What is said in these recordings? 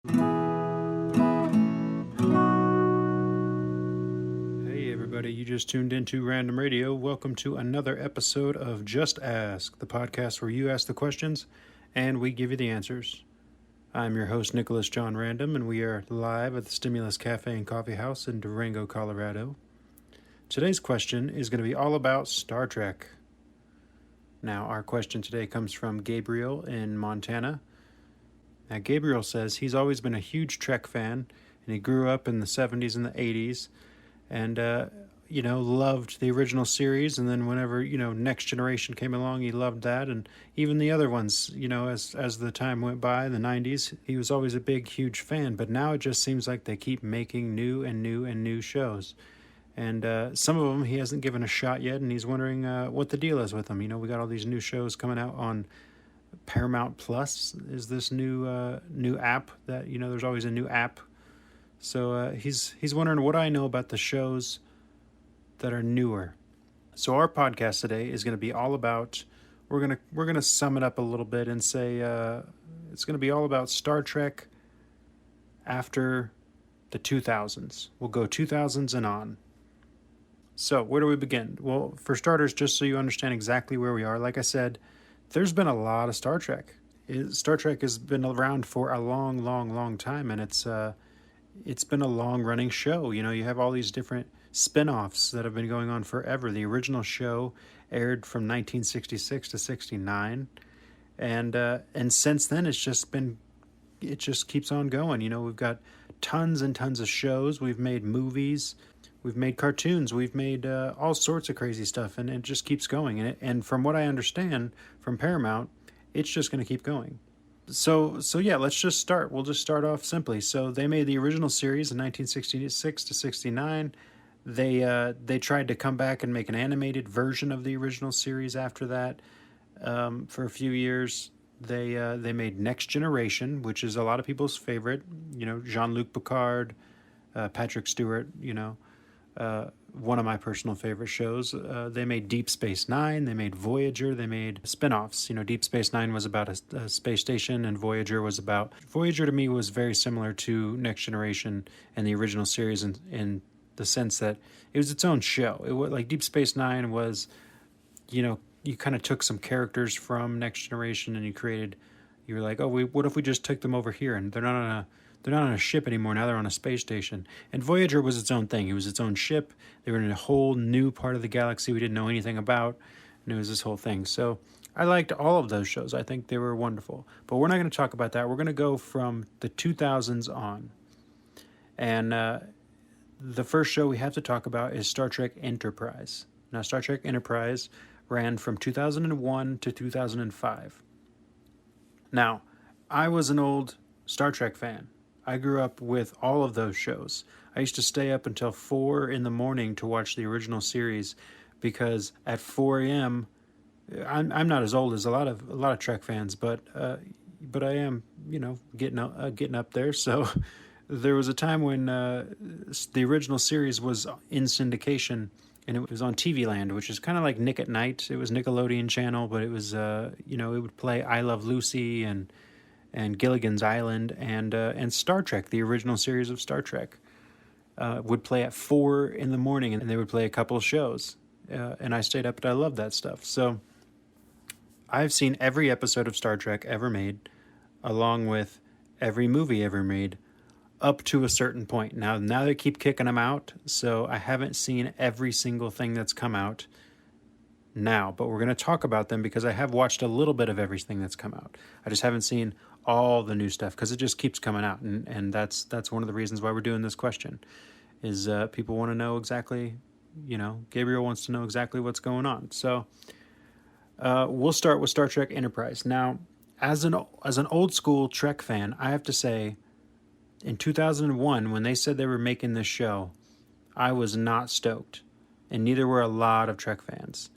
Hey everybody, you just tuned into Random Radio. Welcome to another episode of Just Ask, the podcast where you ask the questions and we give you the answers. I'm your host, Nicholas John Random, and we are live at the Stimulus Cafe and Coffee House in Durango, Colorado. Today's question is going to be all about Star Trek. Now, our question today comes from Gabriel in Montana. Now, Gabriel says he's always been a huge Trek fan, and he grew up in the 70s and the 80s, and, loved the original series, and then whenever, Next Generation came along, he loved that, and even the other ones, as the time went by, the 90s, he was always a big, huge fan, but now it just seems like they keep making new and new and new shows. And some of them he hasn't given a shot yet, and he's wondering what the deal is with them. We got all these new shows coming out on Paramount Plus is this new app that there's always a new app. So he's wondering what I know about the shows that are newer. So our podcast today is going to be all about we're gonna sum it up a little bit and say it's going to be all about Star Trek after the 2000s. We'll go 2000s and on. So where do we begin? Well, for starters, just so you understand exactly where we are, like I said, there's been a lot of Star Trek. Star Trek has been around for a long, long, long time, and it's been a long-running show. You have all these different spin-offs that have been going on forever. The original show aired from 1966 to 69, and since then it just keeps on going. We've got tons and tons of shows. We've made movies. We've made cartoons, we've made all sorts of crazy stuff, and it just keeps going. And from what I understand from Paramount, it's just going to keep going. So yeah, let's just start. We'll just start off simply. So they made the original series in 1966 to 69. They tried to come back and make an animated version of the original series after that for a few years. They made Next Generation, which is a lot of people's favorite. Jean-Luc Picard, Patrick Stewart, one of my personal favorite shows. They made Deep Space Nine, they made Voyager, they made spin-offs. Deep Space Nine was about a space station, and Voyager to me was very similar to Next Generation and the original series in the sense that it was its own show. It was like Deep Space Nine was, you kind of took some characters from Next Generation and you were like, what if we just took them over here, and they're not on a ship anymore. Now they're on a space station. And Voyager was its own thing. It was its own ship. They were in a whole new part of the galaxy we didn't know anything about. And it was this whole thing. So I liked all of those shows. I think they were wonderful. But we're not going to talk about that. We're going to go from the 2000s on. And the first show we have to talk about is Star Trek Enterprise. Now, Star Trek Enterprise ran from 2001 to 2005. Now, I was an old Star Trek fan. I grew up with all of those shows. I used to stay up until 4 in the morning to watch the original series because at 4 a.m. I'm not as old as a lot of Trek fans, but I am getting up there. So there was a time when the original series was in syndication, and it was on TV Land, which is kind of like Nick at Night. It was Nickelodeon channel, but it was it would play I Love Lucy and Gilligan's Island and Star Trek, the original series of Star Trek, would play at 4 in the morning, and they would play a couple of shows. And I stayed up, and I loved that stuff. So I've seen every episode of Star Trek ever made, along with every movie ever made, up to a certain point. Now they keep kicking them out, so I haven't seen every single thing that's come out now, but we're going to talk about them because I have watched a little bit of everything that's come out. I just haven't seen all the new stuff because it just keeps coming out, and that's one of the reasons why we're doing this question is people want to know exactly, Gabriel wants to know exactly what's going on. So we'll start with Star Trek Enterprise. Now, as an old school Trek fan, I have to say, in 2001, when they said they were making this show, I was not stoked, and neither were a lot of Trek fans,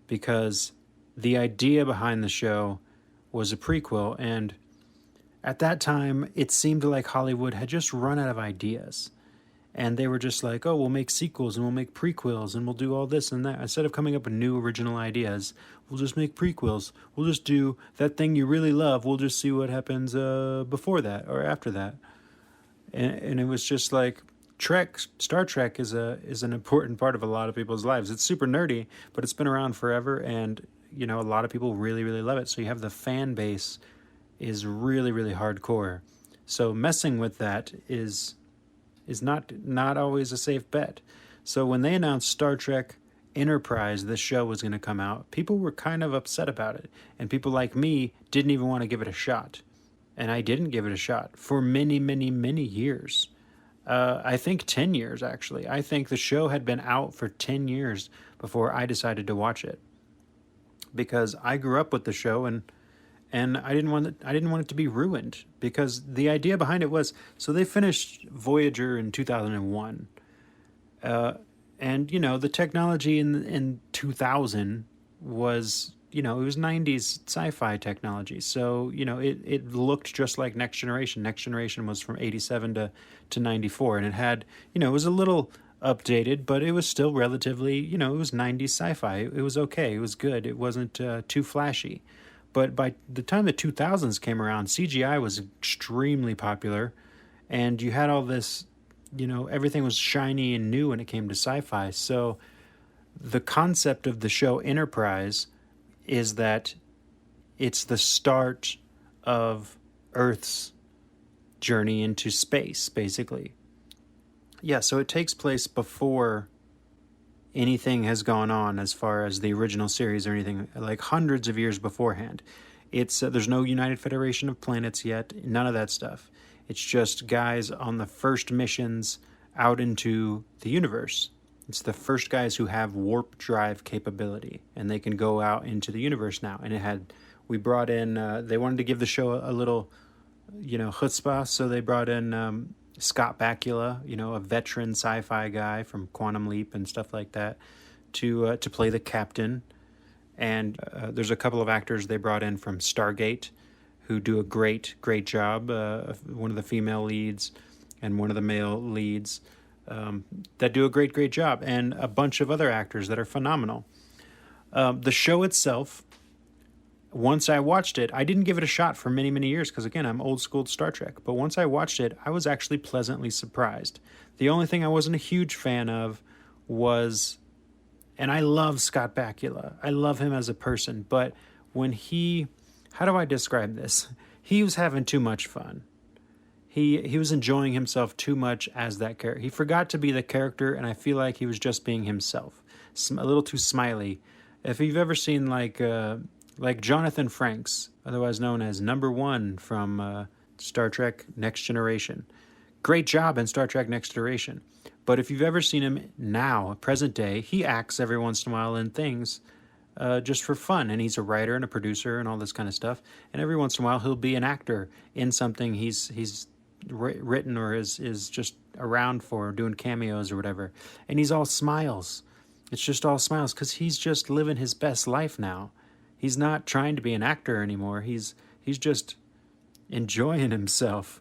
because the idea behind the show was a prequel, and at that time, it seemed like Hollywood had just run out of ideas. And they were just like, oh, we'll make sequels and we'll make prequels and we'll do all this and that. Instead of coming up with new original ideas, we'll just make prequels. We'll just do that thing you really love. We'll just see what happens before that or after that. And it was just like, Star Trek is an important part of a lot of people's lives. It's super nerdy, but it's been around forever, and a lot of people really, really love it. So you have the fan base is really, really hardcore. So messing with that is not always a safe bet. So when they announced Star Trek Enterprise, this show was going to come out, people were kind of upset about it, and people like me didn't even want to give it a shot. And I didn't give it a shot for many, many, many years. I think 10 years, actually. I think the show had been out for 10 years before I decided to watch it. Because I grew up with the show, and I didn't want it to be ruined. Because the idea behind it was, so they finished Voyager in 2001. And, the technology in 2000 was, it was 90's sci-fi technology. So, it looked just like Next Generation. Next Generation was from 87 to 94. And it had, it was a little updated, but it was still relatively, it was 90's sci-fi. It was okay. It was good. It wasn't too flashy. But by the time the 2000s came around, CGI was extremely popular. And you had all this, everything was shiny and new when it came to sci-fi. So the concept of the show Enterprise is that it's the start of Earth's journey into space, basically. Yeah, so it takes place before anything has gone on as far as the original series or anything, like hundreds of years beforehand. It's there's no United Federation of Planets yet, none of that stuff. It's just guys on the first missions out into the universe. It's the first guys who have warp drive capability, and they can go out into the universe now. And we brought in, they wanted to give the show a little, chutzpah, so they brought in Scott Bakula, a veteran sci-fi guy from Quantum Leap and stuff like that, to play the captain. And there's a couple of actors they brought in from Stargate who do a great job. One of the female leads and one of the male leads that do a great job, and a bunch of other actors that are phenomenal. The show itself, once I watched it, I didn't give it a shot for many, many years because, again, I'm old school Star Trek. But once I watched it, I was actually pleasantly surprised. The only thing I wasn't a huge fan of was, and I love Scott Bakula. I love him as a person. But when how do I describe this? He was having too much fun. He was enjoying himself too much as that character. He forgot to be the character, and I feel like he was just being himself. A little too smiley. If you've ever seen like Jonathan Frakes, otherwise known as Number One from Star Trek Next Generation. Great job in Star Trek Next Generation. But if you've ever seen him now, present day, he acts every once in a while in things just for fun. And he's a writer and a producer and all this kind of stuff. And every once in a while, he'll be an actor in something he's written or is just around for, doing cameos or whatever. And he's all smiles. It's just all smiles because he's just living his best life now. He's not trying to be an actor anymore. He's just enjoying himself.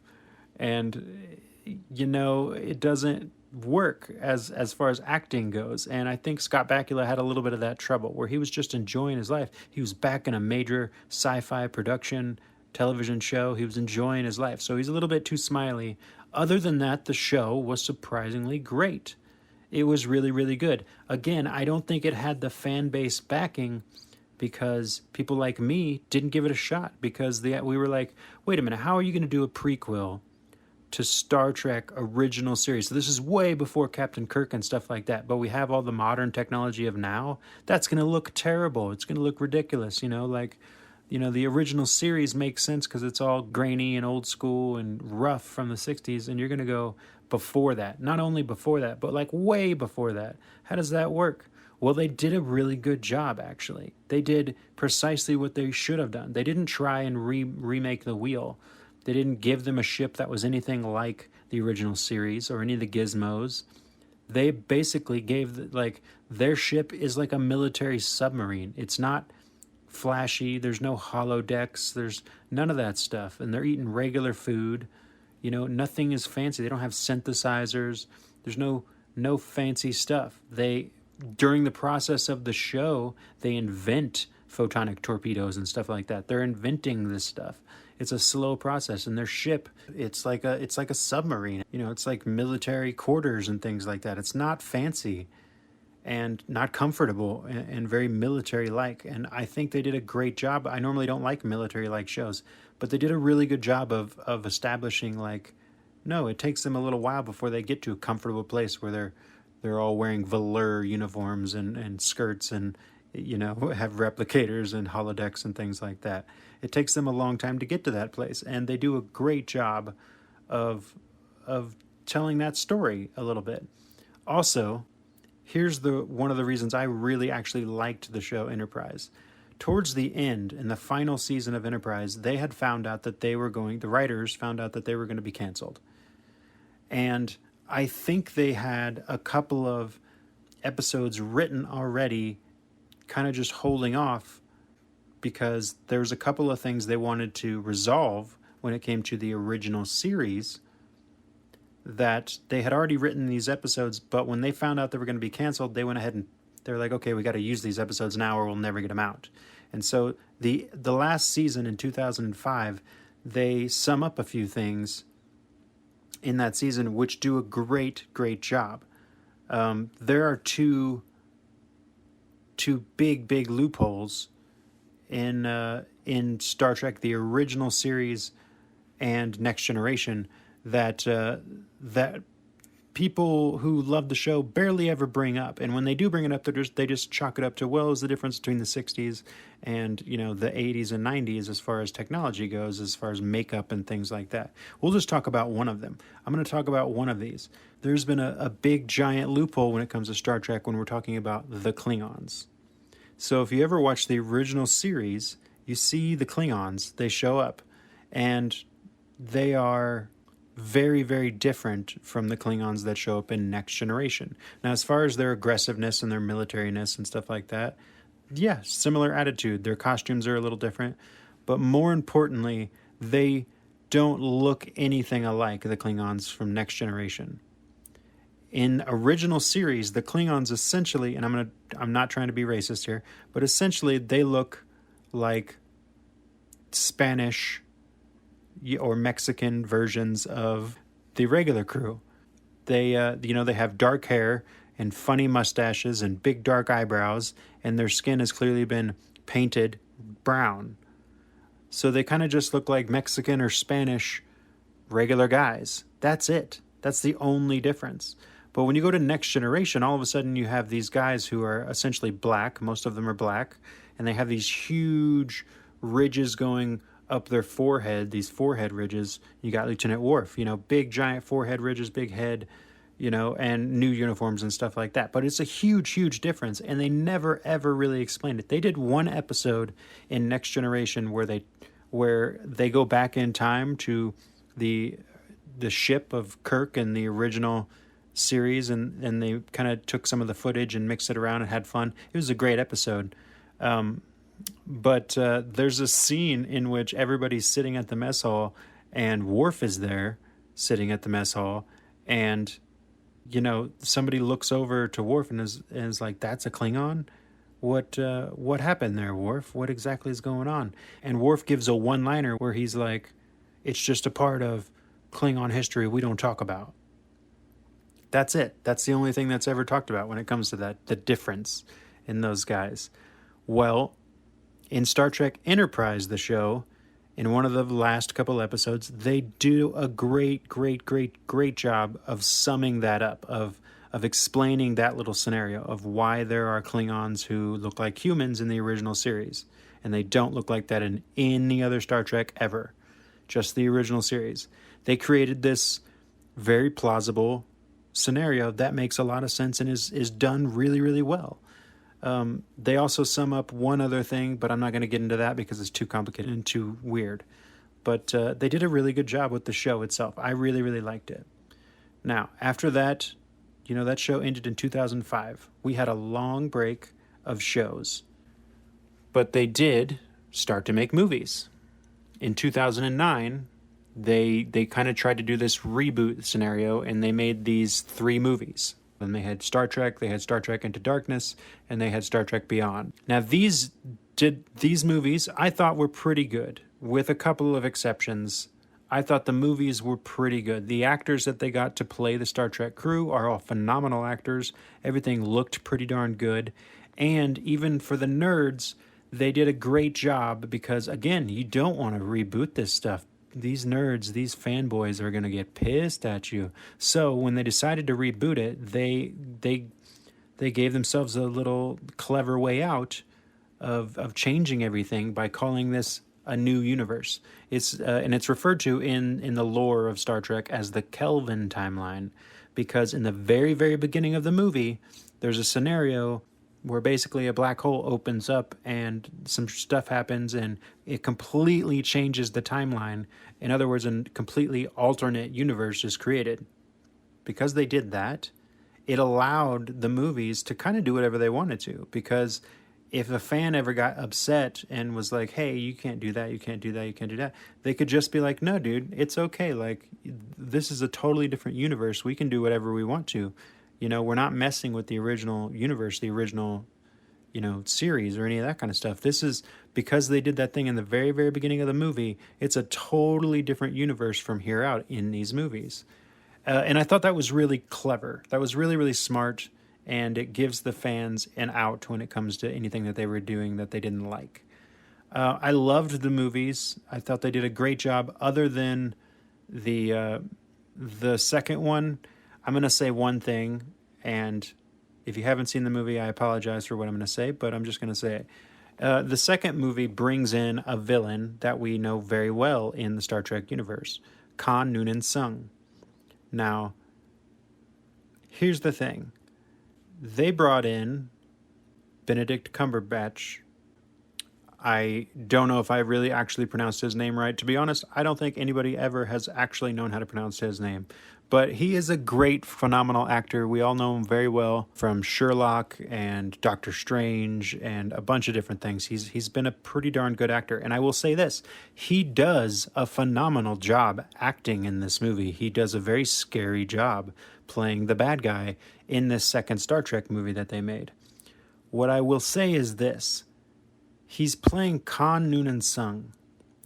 And, it doesn't work as far as acting goes. And I think Scott Bakula had a little bit of that trouble where he was just enjoying his life. He was back in a major sci-fi production television show. He was enjoying his life. So he's a little bit too smiley. Other than that, the show was surprisingly great. It was really, really good. Again, I don't think it had the fan base backing because people like me didn't give it a shot because we were like, wait a minute, how are you going to do a prequel to Star Trek original series? So this is way before Captain Kirk and stuff like that, but we have all the modern technology of now. That's going to look terrible. It's going to look ridiculous, the original series makes sense because it's all grainy and old school and rough from the 60s, and you're going to go before that. Not only before that, but like way before that. How does that work? Well, they did a really good job, actually. They did precisely what they should have done. They didn't try and remake the wheel. They didn't give them a ship that was anything like the original series or any of the gizmos. They basically gave, their ship is like a military submarine. It's not flashy. There's no holodecks. There's none of that stuff. And they're eating regular food. Nothing is fancy. They don't have synthesizers. There's no fancy stuff. During the process of the show, they invent photonic torpedoes and stuff like that. They're inventing this stuff. It's a slow process, and their ship, it's like a submarine. It's like military quarters and things like that. It's not fancy and not comfortable and very military-like. And I think they did a great job. I normally don't like military-like shows, but they did a really good job of establishing, no, it takes them a little while before they get to a comfortable place where they're all wearing velour uniforms and skirts and have replicators and holodecks and things like that. It takes them a long time to get to that place, and they do a great job of telling that story a little bit. Also, here's one of the reasons I really actually liked the show Enterprise. Towards the end, in the final season of Enterprise, they had found out that the writers found out that they were going to be canceled. And I think they had a couple of episodes written already, kind of just holding off, because there's a couple of things they wanted to resolve when it came to the original series, that they had already written these episodes, but when they found out they were going to be canceled, they went ahead and they're like, okay, we got to use these episodes now or we'll never get them out. And so the last season in 2005, they sum up a few things in that season which do a great job. There are two big loopholes in Star Trek, the original series and Next Generation, that people who love the show barely ever bring up. And when they do bring it up, they just chalk it up to, well, is the difference between the 60s and, the 80s and 90s as far as technology goes, as far as makeup and things like that. We'll just talk about one of them. I'm going to talk about one of these. There's been a big, giant loophole when it comes to Star Trek when we're talking about the Klingons. So if you ever watch the original series, you see the Klingons, they show up, and they are very, very different from the Klingons that show up in Next Generation. Now, as far as their aggressiveness and their militariness and stuff like that, yeah, similar attitude. Their costumes are a little different, but more importantly, they don't look anything alike the Klingons from Next Generation. In original series, the Klingons essentially, and I'm not trying to be racist here, but essentially they look like Spanish or Mexican versions of the regular crew. They they have dark hair and funny mustaches and big dark eyebrows, and their skin has clearly been painted brown. So they kind of just look like Mexican or Spanish regular guys. That's it. That's the only difference. But when you go to Next Generation, all of a sudden you have these guys who are essentially black. Most of them are black. And they have these huge ridges going up their forehead, these forehead ridges. You got Lieutenant Worf, big giant forehead ridges, big head, and new uniforms and stuff like that. But it's a huge difference. And they never, ever really explained it. They did one episode in Next Generation where they go back in time to the ship of Kirk and the original series, and they kind of took some of the footage and mixed it around and had fun. It was a great episode. But there's a scene in which everybody's sitting at the mess hall and Worf is there sitting at the mess hall, and somebody looks over to Worf and is like, that's a Klingon? What happened there, Worf? What exactly is going on? And Worf gives a one-liner where he's like, it's just a part of Klingon history we don't talk about. That's it. That's the only thing that's ever talked about when it comes to that, the difference in those guys. Well, in Star Trek Enterprise, the show, in one of the last couple episodes, they do a great job of summing that up, of explaining that little scenario of why there are Klingons who look like humans in the original series, and they don't look like that in any other Star Trek ever, just the original series. They created this very plausible scenario that makes a lot of sense and is done really well. They also sum up one other thing, but I'm not going to get into that because it's too complicated and too weird. But they did a really good job with the show itself. I really liked it. Now, after that, that show ended in 2005. We had a long break of shows. But they did start to make movies. In 2009, they kind of tried to do this reboot scenario, and they made these 3 movies. And they had Star Trek, they had Star Trek Into Darkness, and they had Star Trek Beyond. Now these movies I thought were pretty good, with a couple of exceptions. I thought the movies were pretty good. The actors that they got to play the Star Trek crew are all phenomenal actors. Everything looked pretty darn good. And even for the nerds, they did a great job because, again, you don't want to reboot this stuff. These nerds, these fanboys are going to get pissed at you. So when they decided to reboot it, they gave themselves a little clever way out of changing everything by calling this a new universe. It's referred to in the lore of Star Trek as the Kelvin timeline, because in the very, very beginning of the movie, there's a scenario where basically a black hole opens up and some stuff happens and it completely changes the timeline. In other words, a completely alternate universe is created. Because they did that, it allowed the movies to kind of do whatever they wanted to. Because if a fan ever got upset and was like, hey, you can't do that, you can't do that, you can't do that, they could just be like, no, dude, it's okay. Like, this is a totally different universe. We can do whatever we want to. You know, we're not messing with the original universe, the original, series or any of that kind of stuff. This is because they did that thing in the very, very beginning of the movie. It's a totally different universe from here out in these movies. And I thought that was really clever. That was really, really smart. And it gives the fans an out when it comes to anything that they were doing that they didn't like. I loved the movies. I thought they did a great job. Other than the second one, I'm going to say one thing, and if you haven't seen the movie, I apologize for what I'm going to say, but I'm just going to say it. The second movie brings in a villain that we know very well in the Star Trek universe, Khan Noonien Sung. Now, here's the thing. They brought in Benedict Cumberbatch. I don't know if I really actually pronounced his name right. To be honest, I don't think anybody ever has actually known how to pronounce his name. But he is a great, phenomenal actor. We all know him very well from Sherlock and Doctor Strange and a bunch of different things. He's been a pretty darn good actor. And I will say this, he does a phenomenal job acting in this movie. He does a very scary job playing the bad guy in this second Star Trek movie that they made. What I will say is this. He's playing Khan Noonien Sung.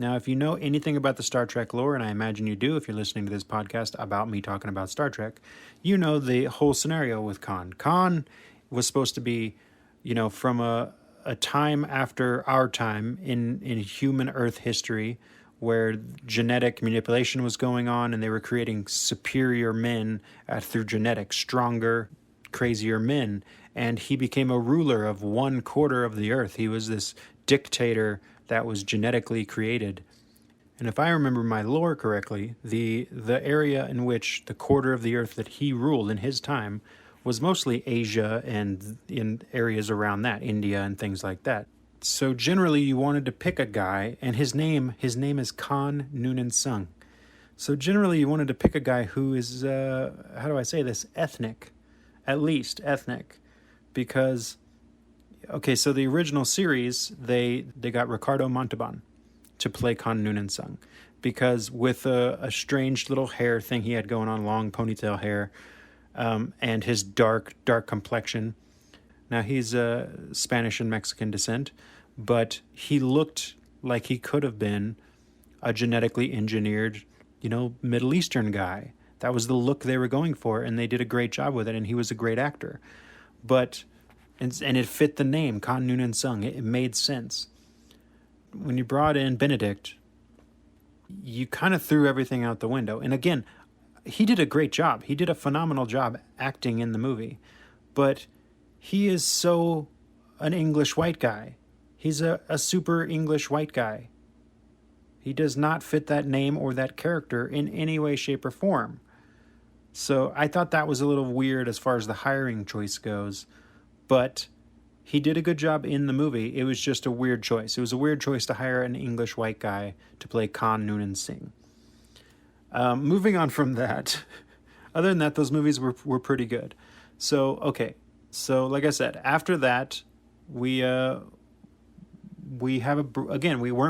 Now, if you know anything about the Star Trek lore, and I imagine you do if you're listening to this podcast about me talking about Star Trek, you know the whole scenario with Khan. Khan was supposed to be, from a time after our time in human Earth history where genetic manipulation was going on and they were creating superior men through genetics, stronger, crazier men. And he became a ruler of 1/4 of the Earth. He was this dictator that was genetically created. And if I remember my lore correctly, the area in which the 1/4 of the Earth that he ruled in his time was mostly Asia and in areas around that, India and things like that. So generally you wanted to pick a guy, and his name is Khan Noonien Sung. So generally you wanted to pick a guy who is, how do I say this, ethnic, at least ethnic. Because, okay, so the original series, they got Ricardo Montalban to play Khan Noonien Sung. Because with a strange little hair thing he had going on, long ponytail hair, and his dark complexion. Now, he's Spanish and Mexican descent, but he looked like he could have been a genetically engineered, Middle Eastern guy. That was the look they were going for, and they did a great job with it, and he was a great actor. But, and it fit the name, Khan Noonien Sung. It made sense. When you brought in Benedict, you kind of threw everything out the window. And again, he did a great job. He did a phenomenal job acting in the movie. But he is so an English white guy. He's a super English white guy. He does not fit that name or that character in any way, shape, or form. So I thought that was a little weird as far as the hiring choice goes. But he did a good job in the movie. It was just a weird choice. It was a weird choice to hire an English white guy to play Khan Noonien Sung. Moving on from that, other than that, those movies were pretty good. So, okay. So, like I said, after that, we weren't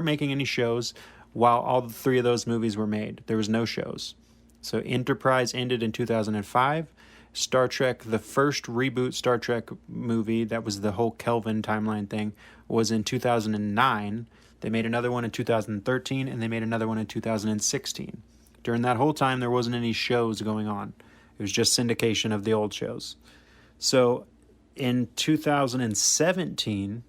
making any shows. while all three of those movies were made. There was no shows. So Enterprise ended in 2005. Star Trek, the first reboot Star Trek movie, that was the whole Kelvin timeline thing, was in 2009. They made another one in 2013, and they made another one in 2016. During that whole time, there wasn't any shows going on. It was just syndication of the old shows. So in 2017,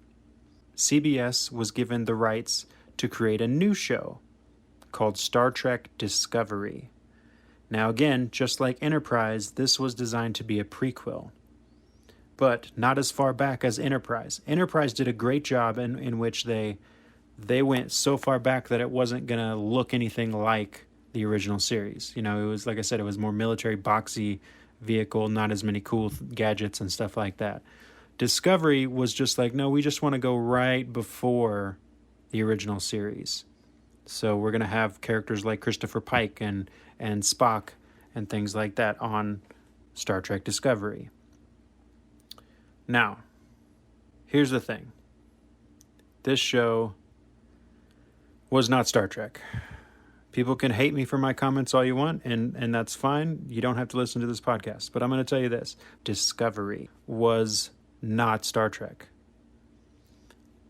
CBS was given the rights to create a new show called Star Trek Discovery. Now again, just like Enterprise, this was designed to be a prequel, but not as far back as Enterprise. Enterprise did a great job in which they went so far back that it wasn't going to look anything like the original series. You know, it was, like I said, it was more military, boxy vehicle, not as many cool gadgets and stuff like that. Discovery was just like, no, we just want to go right before the original series. So we're going to have characters like Christopher Pike and Spock and things like that on Star Trek Discovery. Now, here's the thing. This show was not Star Trek. People can hate me for my comments all you want, and that's fine. You don't have to listen to this podcast. But I'm going to tell you this. Discovery was not Star Trek.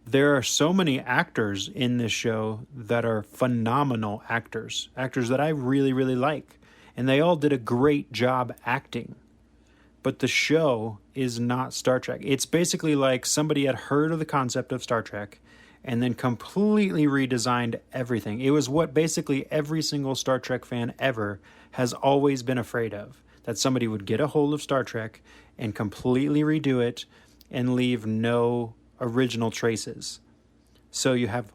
There are so many actors in this show that are phenomenal actors that I really, really like. And they all did a great job acting. But the show is not Star Trek. It's basically like somebody had heard of the concept of Star Trek and then completely redesigned everything. It was what basically every single Star Trek fan ever has always been afraid of. That somebody would get a hold of Star Trek and completely redo it and leave no original traces. So you have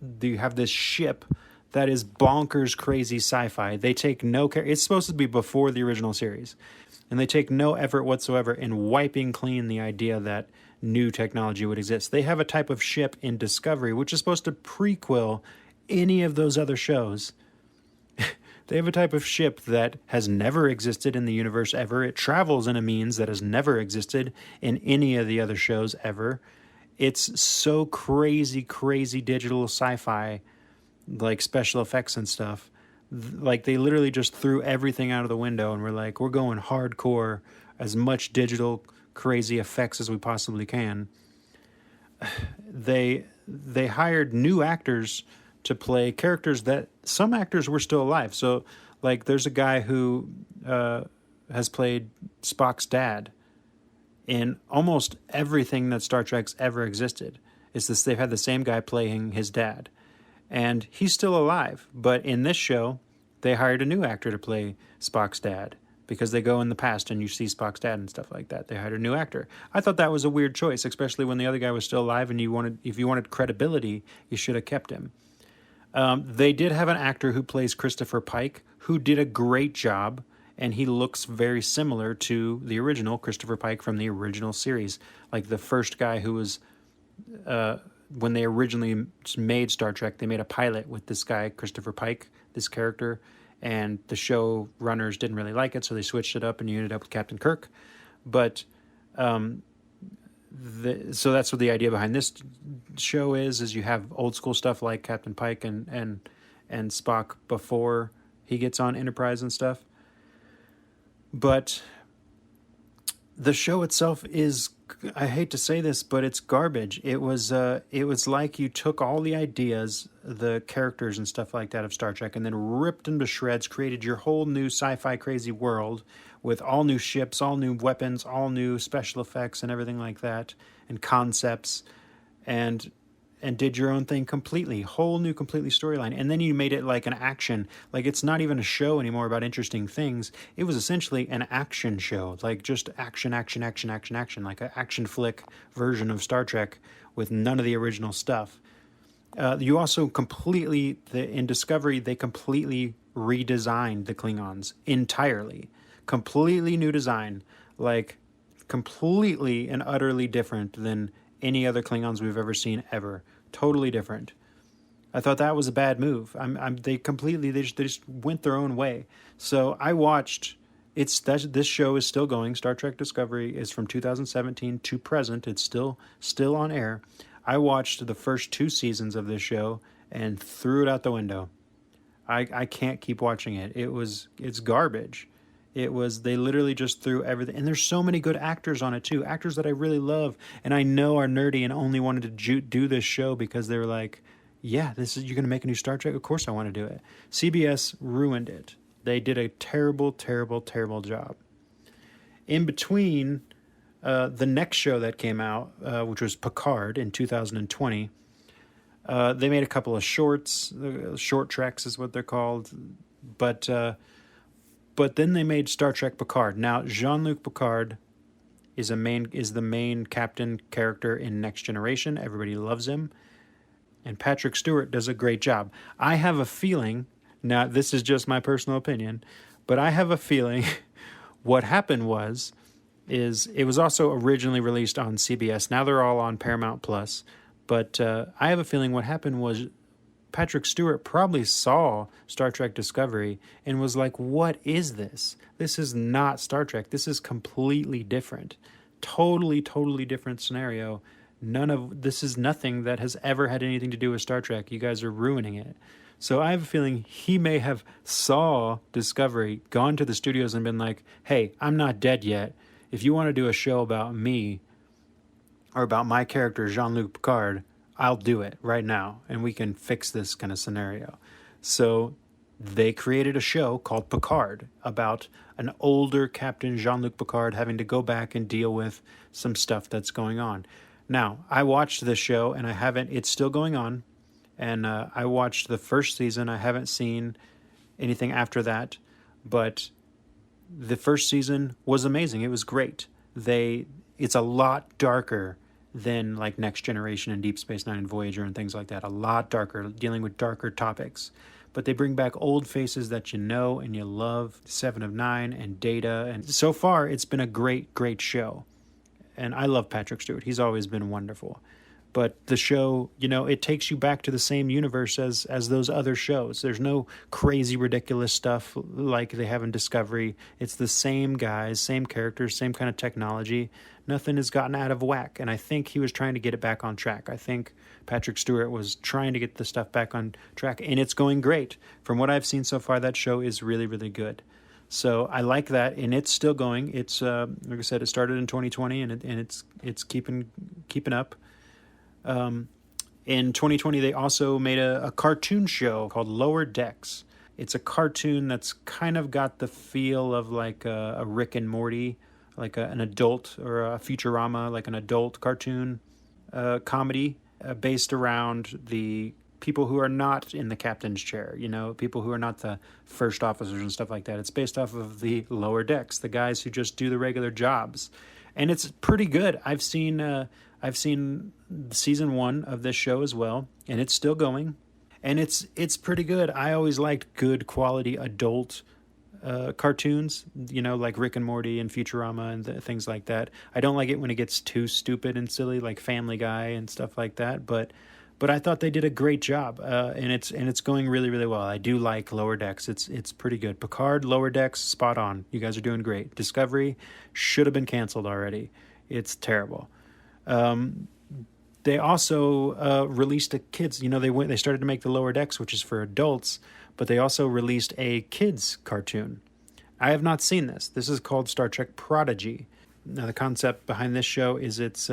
this ship that is bonkers crazy sci-fi. They take no care. It's supposed to be before the original series. And they take no effort whatsoever in wiping clean the idea that new technology would exist. They have a type of ship in Discovery which is supposed to prequel any of those other shows. They have a type of ship that has never existed in the universe ever. It travels in a means that has never existed in any of the other shows ever. It's so crazy, crazy digital sci-fi, like special effects and stuff. Like they literally just threw everything out of the window and were like, we're going hardcore, as much digital crazy effects as we possibly can. They hired new actors to play characters that some actors were still alive. So like there's a guy who has played Spock's dad in almost everything that Star Trek's ever existed. They've had the same guy playing his dad. And he's still alive. But in this show, they hired a new actor to play Spock's dad because they go in the past and you see Spock's dad and stuff like that. They hired a new actor. I thought that was a weird choice, especially when the other guy was still alive and if you wanted credibility, you should have kept him. They did have an actor who plays Christopher Pike who did a great job, and he looks very similar to the original Christopher Pike from the original series. Like the first guy who was... when they originally made Star Trek, they made a pilot with this guy, Christopher Pike, this character, and the show runners didn't really like it, so they switched it up and you ended up with Captain Kirk. But so that's what the idea behind this show is you have old school stuff like Captain Pike and Spock before he gets on Enterprise and stuff. But the show itself is, I hate to say this, but it's garbage. It was like you took all the ideas, the characters and stuff like that of Star Trek, and then ripped them to shreds, created your whole new sci-fi crazy world with all new ships, all new weapons, all new special effects and everything like that, and concepts, and did your own thing completely, whole new completely storyline. And then you made it like an action, like it's not even a show anymore about interesting things. It was essentially an action show, like just action, like an action flick version of Star Trek with none of the original stuff. You also in Discovery, they completely redesigned the Klingons entirely. Completely new design, like completely and utterly different than any other Klingons we've ever seen ever. Totally different. I thought that was a bad move. They just went their own way. So I watched. This show is still going. Star Trek Discovery is from 2017 to present. It's still on air. I watched the first 2 seasons of this show, and threw it out the window. I can't keep watching it. It's garbage. They literally just threw everything. And there's so many good actors on it too. Actors that I really love and I know are nerdy and only wanted to do this show because they were like, yeah, you're going to make a new Star Trek? Of course I want to do it. CBS ruined it. They did a terrible, terrible, terrible job. In between, the next show that came out, which was Picard in 2020, they made a couple of shorts. Short treks is what they're called. But then they made Star Trek Picard. Now, Jean-Luc Picard is the main captain character in Next Generation. Everybody loves him. And Patrick Stewart does a great job. I have a feeling, now this is just my personal opinion, but I have a feeling what happened is it was also originally released on CBS. Now they're all on Paramount Plus. But I have a feeling what happened was Patrick Stewart probably saw Star Trek Discovery and was like, what is this? This is not Star Trek. This is completely different. Totally, totally different scenario. This is nothing that has ever had anything to do with Star Trek. You guys are ruining it. So I have a feeling he may have saw Discovery, gone to the studios and been like, hey, I'm not dead yet. If you want to do a show about me or about my character, Jean-Luc Picard, I'll do it right now, and we can fix this kind of scenario. So they created a show called Picard about an older Captain Jean-Luc Picard having to go back and deal with some stuff that's going on. Now, I watched this show, and it's still going on, and I watched the first season. I haven't seen anything after that, but the first season was amazing. It was great. It's a lot darker than like Next Generation and Deep Space Nine and Voyager and things like that. A lot darker, dealing with darker topics. But they bring back old faces that you know and you love, Seven of Nine and Data. And so far, it's been a great, great show. And I love Patrick Stewart. He's always been wonderful. But the show, it takes you back to the same universe as those other shows. There's no crazy, ridiculous stuff like they have in Discovery. It's the same guys, same characters, same kind of technology. Nothing has gotten out of whack. And I think he was trying to get it back on track. I think Patrick Stewart was trying to get the stuff back on track. And it's going great. From what I've seen so far, that show is really, really good. So I like that, and it's still going. It's like I said, it started in 2020, and it's keeping up. In 2020, they also made a cartoon show called Lower Decks. It's a cartoon that's kind of got the feel of like a Rick and Morty, like an adult, or a Futurama, like an adult cartoon comedy based around the people who are not in the captain's chair, people who are not the first officers and stuff like that. It's based off of the lower decks, the guys who just do the regular jobs. And it's pretty good. I've seen season 1 of this show as well, and it's still going. And it's pretty good. I always liked good quality adult cartoons, like Rick and Morty and Futurama and things like that. I don't like it when it gets too stupid and silly, like Family Guy and stuff like that, but I thought they did a great job, and it's going really, really well. I do like Lower Decks. It's pretty good. Picard, Lower Decks, spot on. You guys are doing great. Discovery should have been canceled already. It's terrible. They also released a kids. They started to make the Lower Decks, which is for adults, but they also released a kids cartoon. I have not seen this. This is called Star Trek Prodigy. Now the concept behind this show is it's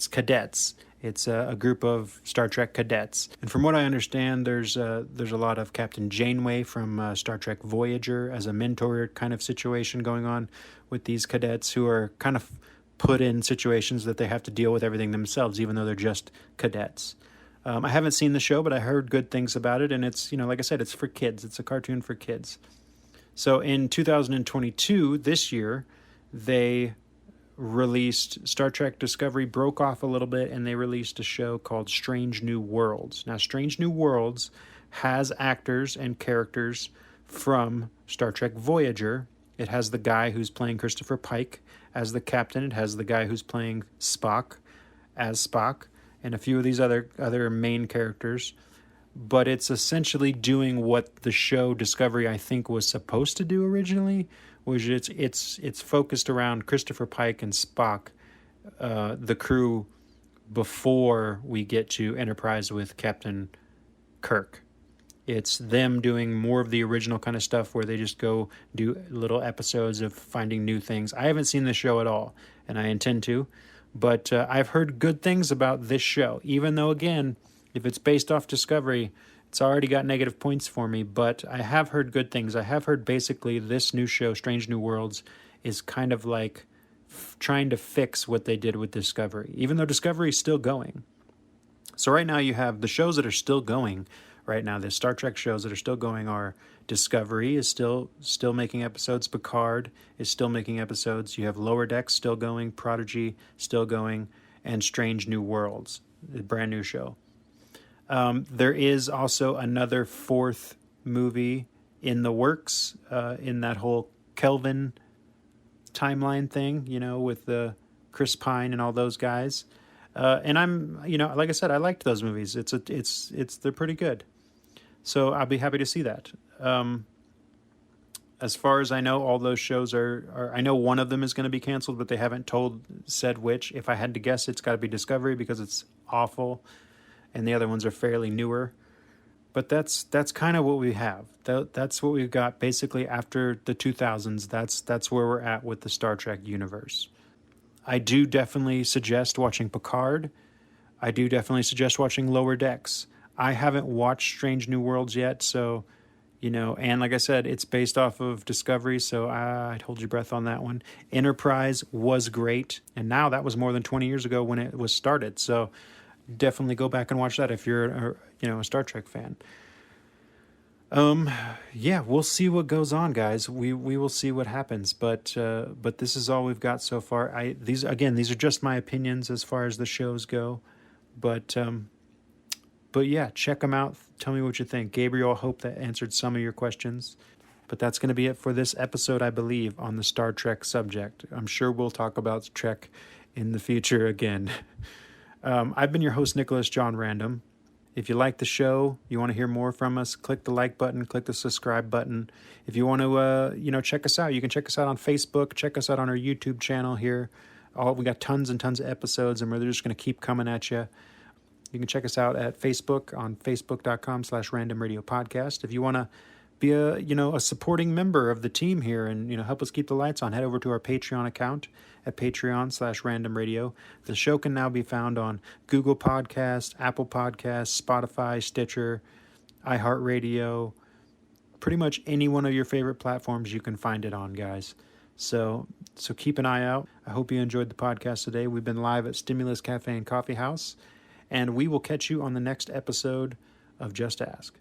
cadets. It's a group of Star Trek cadets. And from what I understand, there's a lot of Captain Janeway from Star Trek Voyager as a mentor kind of situation going on with these cadets who are kind of put in situations that they have to deal with everything themselves, even though they're just cadets. I haven't seen the show, but I heard good things about it. And it's, like I said, it's for kids. It's a cartoon for kids. So in 2022, this year, they released Star Trek Discovery, broke off a little bit, and they released a show called Strange New Worlds. Now, Strange New Worlds has actors and characters from Star Trek Voyager. It has the guy who's playing Christopher Pike as the captain. It has the guy who's playing Spock as Spock, and a few of these other main characters. But it's essentially doing what the show Discovery, I think, was supposed to do originally, which it's focused around Christopher Pike and Spock, the crew, before we get to Enterprise with Captain Kirk. It's them doing more of the original kind of stuff where they just go do little episodes of finding new things. I haven't seen the show at all, and I intend to, but I've heard good things about this show, even though, again, if it's based off Discovery, it's already got negative points for me, but I have heard good things. I have heard basically this new show, Strange New Worlds, is kind of like trying to fix what they did with Discovery, even though Discovery is still going. So right now you have the shows that are still going right now. The Star Trek shows that are still going are Discovery is still making episodes. Picard is still making episodes. You have Lower Decks still going, Prodigy still going, and Strange New Worlds, a brand new show. There is also another fourth movie in the works in that whole Kelvin timeline thing, with the Chris Pine and all those guys. And I'm, like I said, I liked those movies. They're pretty good. So I'll be happy to see that. As far as I know, all those shows are I know one of them is going to be canceled, but they haven't said which. If I had to guess, it's got to be Discovery because it's awful, and the other ones are fairly newer. But that's kind of what we have. That's what we've got basically after the 2000s. That's where we're at with the Star Trek universe. I do definitely suggest watching Picard. I do definitely suggest watching Lower Decks. I haven't watched Strange New Worlds yet, so, and like I said, it's based off of Discovery, so I'd hold your breath on that one. Enterprise was great, and now that was more than 20 years ago when it was started, so definitely go back and watch that if you're, a Star Trek fan. Yeah, we'll see what goes on, guys. We will see what happens, but this is all we've got so far. These are just my opinions as far as the shows go, but yeah, check them out. Tell me what you think. Gabriel, I hope that answered some of your questions. But that's going to be it for this episode, I believe, on the Star Trek subject. I'm sure we'll talk about Trek in the future again. I've been your host, Nicholas John Random. If you like the show, you want to hear more from us, click the like button, click the subscribe button. If you want to, check us out, you can check us out on Facebook, check us out on our YouTube channel here. We got tons and tons of episodes, and we're just going to keep coming at you. You can check us out at Facebook on facebook.com/Random Radio Podcast. If you want to be a supporting member of the team here and, help us keep the lights on, head over to our Patreon account at Patreon/Random Radio. The show can now be found on Google Podcasts, Apple Podcasts, Spotify, Stitcher, iHeartRadio, pretty much any one of your favorite platforms you can find it on, guys. So keep an eye out. I hope you enjoyed the podcast today. We've been live at Stimulus Cafe and Coffee House, and we will catch you on the next episode of Just Ask.